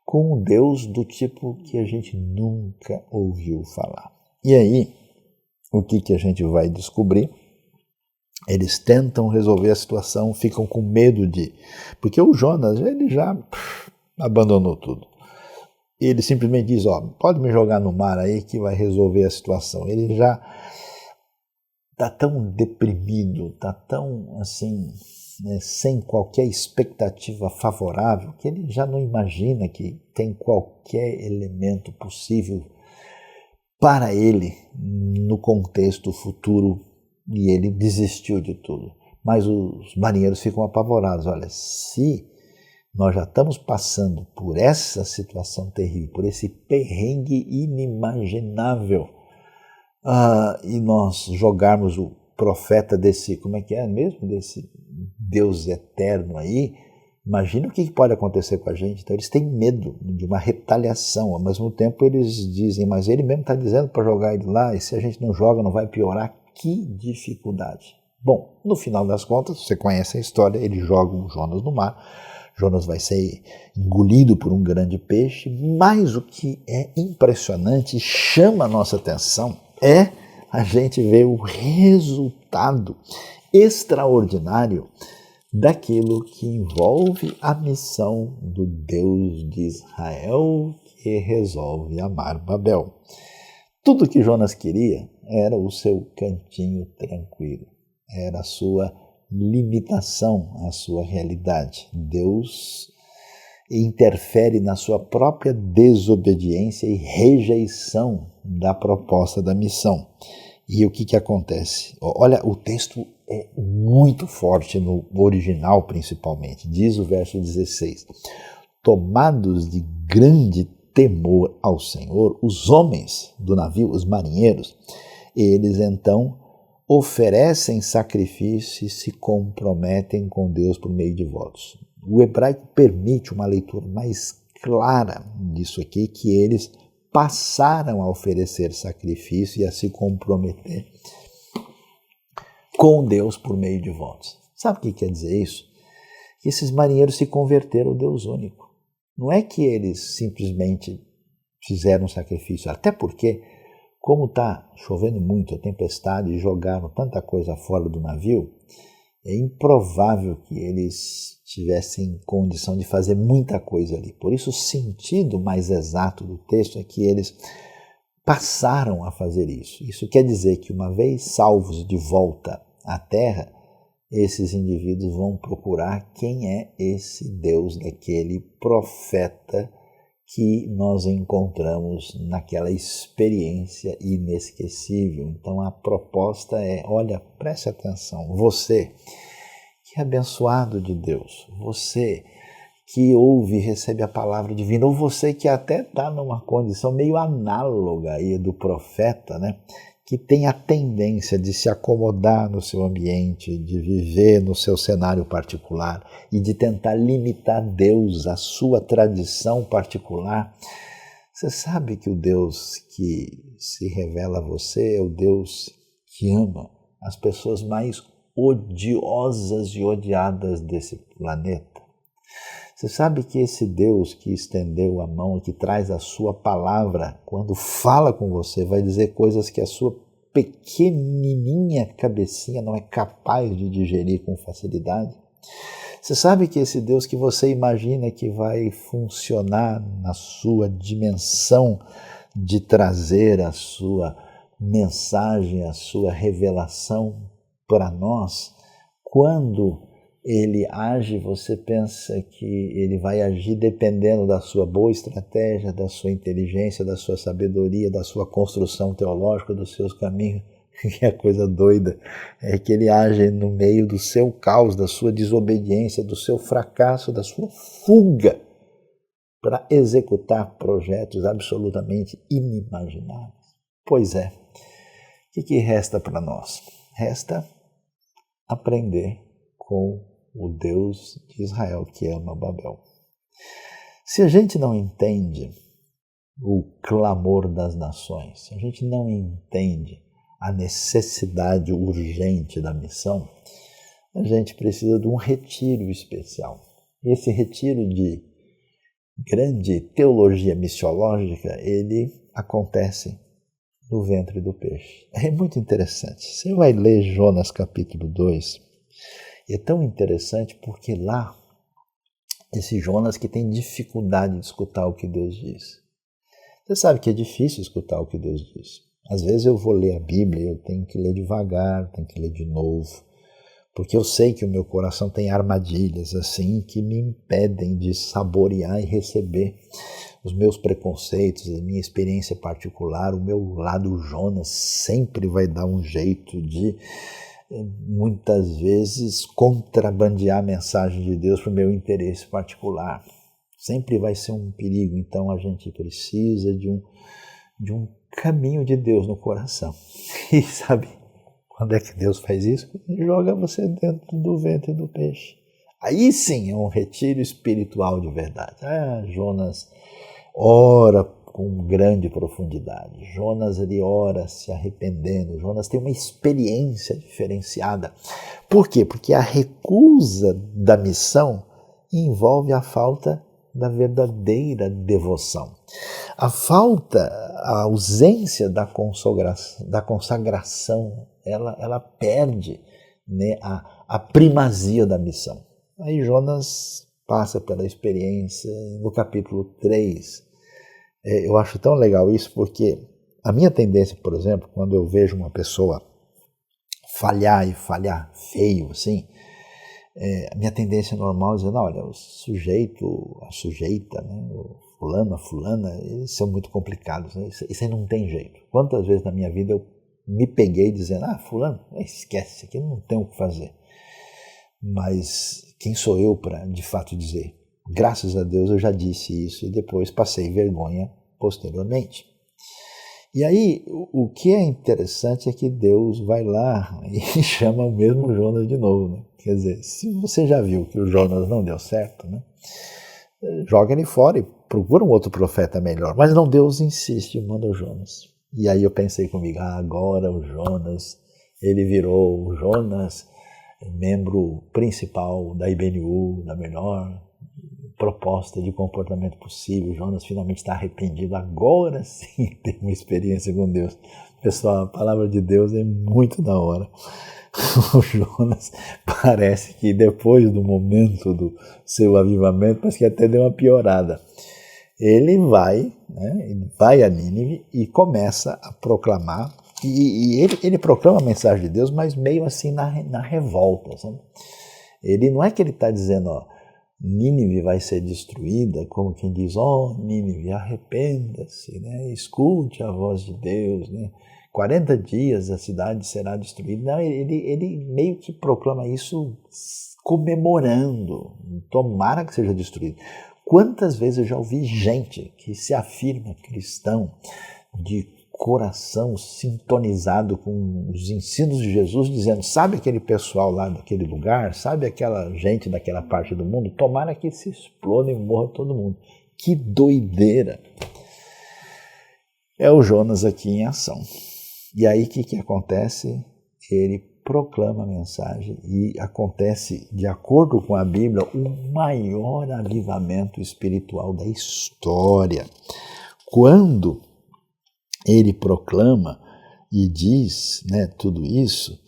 com um Deus do tipo que a gente nunca ouviu falar. E aí, o que a gente vai descobrir? Eles tentam resolver a situação, ficam com medo porque o Jonas, ele já abandonou tudo. Ele simplesmente diz, pode me jogar no mar aí que vai resolver a situação. Ele já está tão deprimido, está tão assim, sem qualquer expectativa favorável, que ele já não imagina que tem qualquer elemento possível para ele no contexto futuro, e ele desistiu de tudo. Mas os marinheiros ficam apavorados. Olha, se nós já estamos passando por essa situação terrível, por esse perrengue inimaginável, e nós jogarmos o profeta desse, como é que é mesmo? Desse Deus eterno aí, imagina o que pode acontecer com a gente. Então eles têm medo de uma retaliação, ao mesmo tempo eles dizem, mas ele mesmo está dizendo para jogar ele lá, e se a gente não joga não vai piorar. Que dificuldade. Bom, no final das contas, você conhece a história, eles jogam Jonas no mar, Jonas vai ser engolido por um grande peixe, mas o que é impressionante, chama a nossa atenção, é a gente ver o resultado extraordinário daquilo que envolve a missão do Deus de Israel, que resolve amar Babel. Tudo que Jonas queria era o seu cantinho tranquilo, era a sua limitação, a sua realidade. Deus interfere na sua própria desobediência e rejeição da proposta da missão. E o que acontece? Olha, o texto é muito forte no original, principalmente. Diz o verso 16: tomados de grande temor ao Senhor, os homens do navio, os marinheiros, eles então oferecem sacrifício e se comprometem com Deus por meio de votos. O hebraico permite uma leitura mais clara disso aqui, que eles passaram a oferecer sacrifício e a se comprometer com Deus por meio de votos. Sabe o que quer dizer isso? Que esses marinheiros se converteram ao Deus único. Não é que eles simplesmente fizeram um sacrifício, até porque, como está chovendo muito, a tempestade, e jogaram tanta coisa fora do navio, é improvável que eles tivessem condição de fazer muita coisa ali. Por isso, o sentido mais exato do texto é que eles passaram a fazer isso. Isso quer dizer que, uma vez salvos de volta à terra, esses indivíduos vão procurar quem é esse Deus daquele profeta que nós encontramos naquela experiência inesquecível. Então a proposta é, olha, preste atenção, você que é abençoado de Deus, você que ouve e recebe a palavra divina, ou você que até está numa condição meio análoga aí do profeta, né? Que tem a tendência de se acomodar no seu ambiente, de viver no seu cenário particular e de tentar limitar Deus à sua tradição particular. Você sabe que o Deus que se revela a você é o Deus que ama as pessoas mais odiosas e odiadas desse planeta. Você sabe que esse Deus que estendeu a mão e que traz a sua palavra, quando fala com você, vai dizer coisas que a sua pequenininha cabecinha não é capaz de digerir com facilidade? Você sabe que esse Deus que você imagina que vai funcionar na sua dimensão de trazer a sua mensagem, a sua revelação para nós, quando ele age, você pensa que ele vai agir dependendo da sua boa estratégia, da sua inteligência, da sua sabedoria, da sua construção teológica, dos seus caminhos. E a coisa doida é que ele age no meio do seu caos, da sua desobediência, do seu fracasso, da sua fuga para executar projetos absolutamente inimagináveis. Pois é, o que resta para nós? Resta aprender com o Deus de Israel que ama Babel. Se a gente não entende o clamor das nações, se a gente não entende a necessidade urgente da missão, a gente precisa de um retiro especial. E esse retiro de grande teologia missiológica, ele acontece no ventre do peixe. É muito interessante. Você vai ler Jonas capítulo 2, e é tão interessante porque lá, esse Jonas que tem dificuldade de escutar o que Deus diz. Você sabe que é difícil escutar o que Deus diz. Às vezes eu vou ler a Bíblia, eu tenho que ler devagar, tenho que ler de novo, porque eu sei que o meu coração tem armadilhas assim que me impedem de saborear e receber os meus preconceitos, a minha experiência particular. O meu lado Jonas sempre vai dar um jeito de, muitas vezes, contrabandear a mensagem de Deus para o meu interesse particular. Sempre vai ser um perigo, então a gente precisa de um caminho de Deus no coração. E sabe quando é que Deus faz isso? Ele joga você dentro do ventre do peixe. Aí sim é um retiro espiritual de verdade. Jonas ora com grande profundidade. Jonas, ele ora se arrependendo. Jonas tem uma experiência diferenciada. Por quê? Porque a recusa da missão envolve a falta da verdadeira devoção. A ausência da consagração, ela perde, né, a primazia da missão. Aí Jonas passa pela experiência no capítulo 3. Eu acho tão legal isso porque a minha tendência, por exemplo, quando eu vejo uma pessoa falhar e falhar feio, assim, a minha tendência normal é dizer, não, olha, o sujeito, a sujeita, né, o fulano, a fulana, eles são muito complicados, né? Isso aí não tem jeito. Quantas vezes na minha vida eu me peguei dizendo, fulano, esquece, isso aqui não tem o que fazer. Mas quem sou eu para, de fato, dizer? Graças a Deus eu já disse isso e depois passei vergonha posteriormente. E aí, o que é interessante é que Deus vai lá e chama o mesmo Jonas de novo, né? Quer dizer, se você já viu que o Jonas não deu certo, né? Joga ele fora e procura um outro profeta melhor. Mas não, Deus insiste e manda o Jonas. E aí eu pensei comigo, agora o Jonas, ele virou o Jonas, membro principal da IBNU, da melhor proposta de comportamento possível. Jonas finalmente está arrependido, agora sim tem uma experiência com Deus. Pessoal, a palavra de Deus é muito da hora. O Jonas parece que depois do momento do seu avivamento, parece que até deu uma piorada. Ele vai a Nínive e começa a proclamar, e ele proclama a mensagem de Deus, mas meio assim na revolta, sabe? Ele não é que ele está dizendo, Nínive vai ser destruída, como quem diz, Nínive, arrependa-se, né? Escute a voz de Deus, né? 40 dias a cidade será destruída. Não, ele meio que proclama isso comemorando, tomara que seja destruído. Quantas vezes eu já ouvi gente que se afirma cristão, de coração sintonizado com os ensinos de Jesus, dizendo, sabe aquele pessoal lá daquele lugar, sabe aquela gente daquela parte do mundo, tomara que se exploda e morra todo mundo. Que doideira! É o Jonas aqui em ação. E aí o que acontece? Ele proclama a mensagem e acontece, de acordo com a Bíblia, o maior avivamento espiritual da história. Quando ele proclama e diz, né, tudo isso,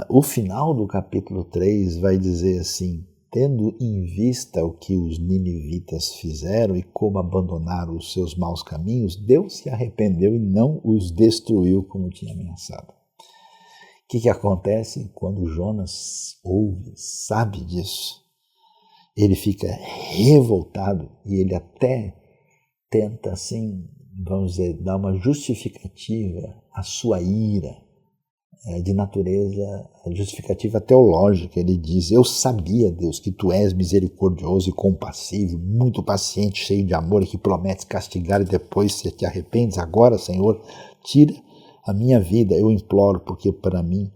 o final do capítulo 3 vai dizer assim: tendo em vista o que os ninivitas fizeram e como abandonaram os seus maus caminhos, Deus se arrependeu e não os destruiu como tinha ameaçado. O que acontece quando Jonas ouve, sabe disso? Ele fica revoltado e ele até tenta, assim, vamos dizer, dar uma justificativa à sua ira, de natureza justificativa teológica. Ele diz: eu sabia, Deus, que tu és misericordioso e compassivo, muito paciente, cheio de amor, e que prometes castigar e depois se te arrependes. Agora, Senhor, tira a minha vida, eu imploro, porque para mim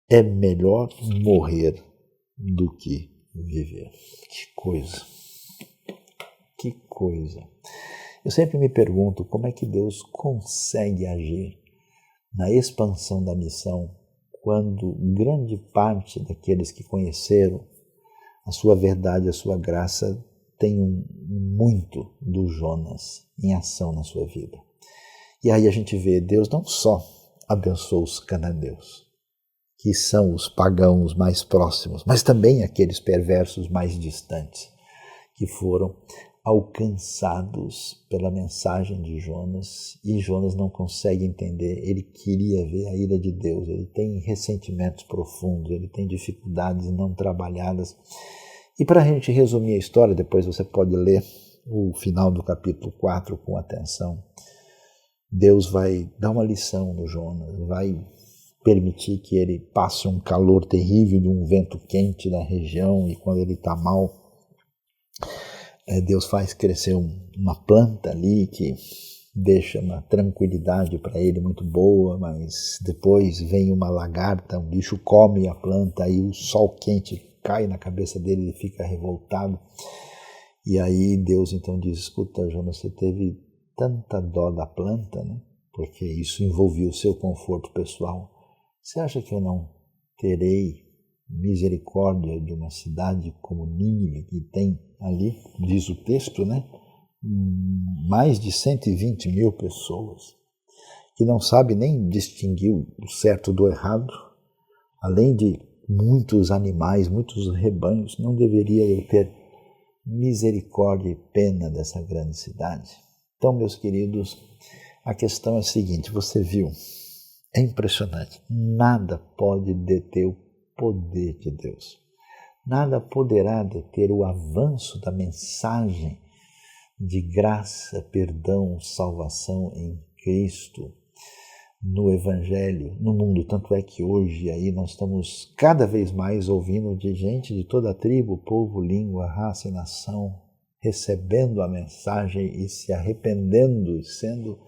é melhor morrer do que viver. Que coisa! Que coisa! Eu sempre me pergunto como é que Deus consegue agir na expansão da missão quando grande parte daqueles que conheceram a sua verdade, a sua graça, tem muito do Jonas em ação na sua vida. E aí a gente vê, Deus não só abençoou os cananeus, que são os pagãos mais próximos, mas também aqueles perversos mais distantes, que foram alcançados pela mensagem de Jonas, e Jonas não consegue entender. Ele queria ver a ira de Deus, ele tem ressentimentos profundos, ele tem dificuldades não trabalhadas. E para a gente resumir a história, depois você pode ler o final do capítulo 4 com atenção. Deus vai dar uma lição no Jonas, vai permitir que ele passe um calor terrível de um vento quente na região, e quando ele está mal, Deus faz crescer uma planta ali que deixa uma tranquilidade para ele muito boa, mas depois vem uma lagarta, um bicho come a planta, aí o sol quente cai na cabeça dele, ele fica revoltado. E aí Deus então diz: escuta, Jonas, você teve tanta dó da planta, né? Porque isso envolvia o seu conforto pessoal. Você acha que eu não terei misericórdia de uma cidade como Nínive, que tem ali, diz o texto, né, mais de 120 mil pessoas, que não sabe nem distinguir o certo do errado, além de muitos animais, muitos rebanhos? Não deveria eu ter misericórdia e pena dessa grande cidade? Então, meus queridos, a questão é a seguinte: você viu, é impressionante, nada pode deter o poder de Deus. Nada poderá deter o avanço da mensagem de graça, perdão, salvação em Cristo, no Evangelho, no mundo. Tanto é que hoje aí nós estamos cada vez mais ouvindo de gente de toda a tribo, povo, língua, raça e nação, recebendo a mensagem e se arrependendo e sendo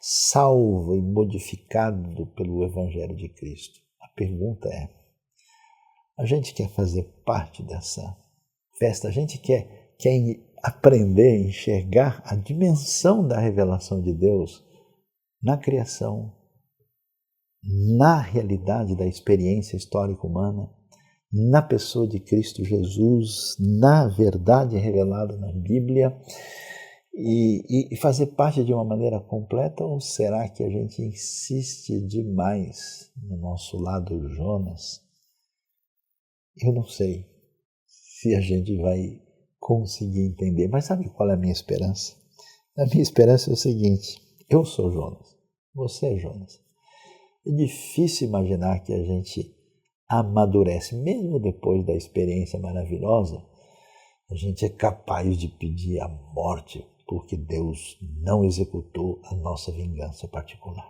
salvo e modificado pelo Evangelho de Cristo. A pergunta é: a gente quer fazer parte dessa festa? A gente quer aprender a enxergar a dimensão da revelação de Deus na criação, na realidade da experiência histórica humana, na pessoa de Cristo Jesus, na verdade revelada na Bíblia, e fazer parte de uma maneira completa? Ou será que a gente insiste demais no nosso lado Jonas? Eu não sei se a gente vai conseguir entender, mas sabe qual é a minha esperança? A minha esperança é o seguinte: eu sou Jonas, você é Jonas. É difícil imaginar que a gente amadurece, mesmo depois da experiência maravilhosa, a gente é capaz de pedir a morte porque Deus não executou a nossa vingança particular.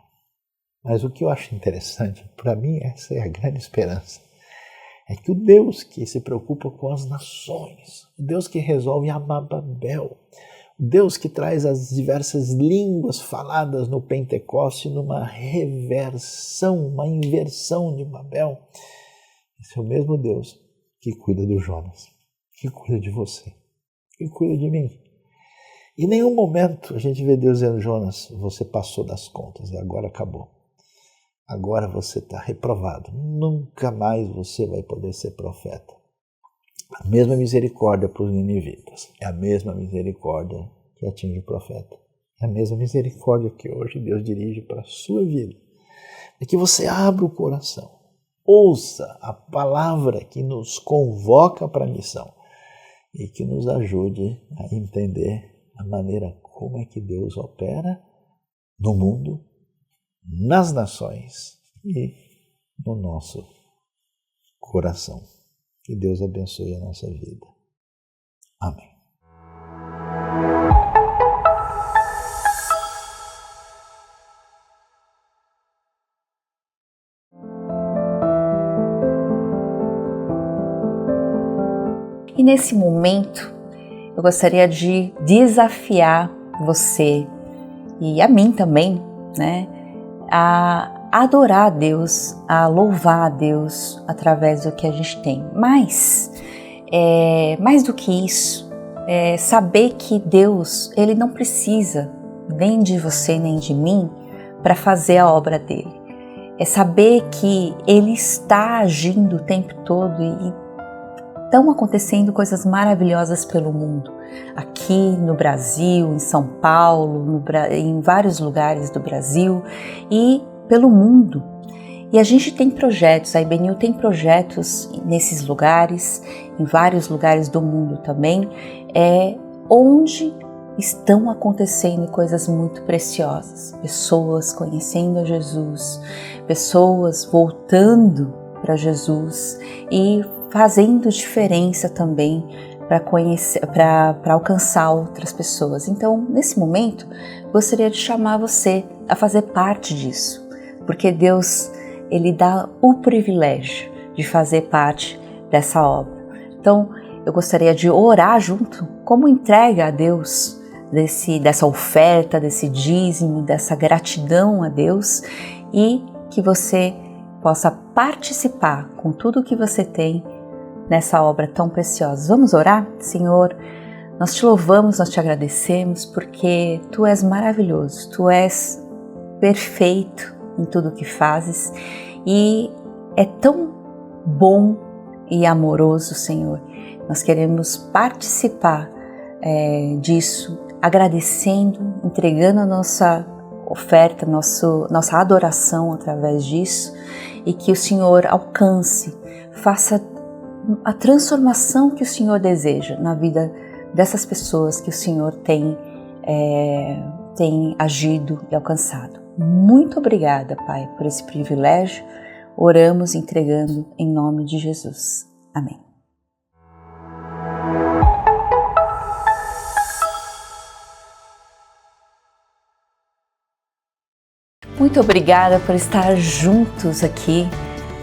Mas o que eu acho interessante, para mim essa é a grande esperança, é que o Deus que se preocupa com as nações, o Deus que resolve amar Babel, o Deus que traz as diversas línguas faladas no Pentecoste numa reversão, uma inversão de Babel, esse é o mesmo Deus que cuida do Jonas, que cuida de você, que cuida de mim. Em nenhum momento a gente vê Deus dizendo: Jonas, você passou das contas e agora acabou. agora você está reprovado. Nunca mais você vai poder ser profeta. A mesma misericórdia para os ninivitas é a mesma misericórdia que atinge o profeta. É a mesma misericórdia que hoje Deus dirige para a sua vida. É que você abra o coração, ouça a palavra que nos convoca para a missão e que nos ajude a entender a maneira como é que Deus opera no mundo, nas nações e no nosso coração. Que Deus abençoe a nossa vida. Amém. E nesse momento, eu gostaria de desafiar você e a mim também, né, a adorar a Deus, a louvar a Deus através do que a gente tem. Mas, mais do que isso, saber que Deus, Ele não precisa nem de você nem de mim para fazer a obra dele. É saber que Ele está agindo o tempo todo e estão acontecendo coisas maravilhosas pelo mundo. Aqui no Brasil, em São Paulo, em vários lugares do Brasil e pelo mundo. E a gente tem projetos, a IBNU tem projetos nesses lugares, em vários lugares do mundo também, onde estão acontecendo coisas muito preciosas. Pessoas conhecendo a Jesus, pessoas voltando para Jesus e fazendo diferença também para alcançar outras pessoas. Então, nesse momento, gostaria de chamar você a fazer parte disso. Porque Deus, Ele dá o privilégio de fazer parte dessa obra. Então, eu gostaria de orar junto, como entrega a Deus dessa oferta, desse dízimo, dessa gratidão a Deus, e que você possa participar com tudo que você tem nessa obra tão preciosa. Vamos orar? Senhor, nós te louvamos, nós te agradecemos, porque Tu és maravilhoso, Tu és perfeito em tudo que fazes e é tão bom e amoroso, Senhor. Nós queremos participar disso, agradecendo, entregando a nossa oferta, nossa adoração através disso, e que o Senhor alcance, faça a transformação que o Senhor deseja na vida dessas pessoas que o Senhor tem agido e alcançado. Muito obrigada, Pai, por esse privilégio. Oramos entregando em nome de Jesus. Amém. Muito obrigada por estar juntos aqui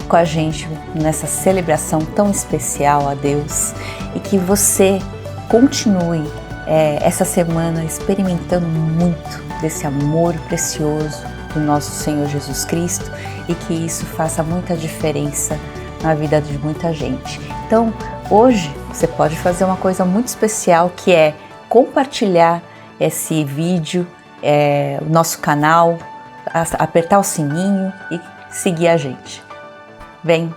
com a gente nessa celebração tão especial a Deus, e que você continue essa semana experimentando muito desse amor precioso do nosso Senhor Jesus Cristo, e que isso faça muita diferença na vida de muita gente. Então, hoje você pode fazer uma coisa muito especial, que é compartilhar esse vídeo, o nosso canal, apertar o sininho e seguir a gente. Vem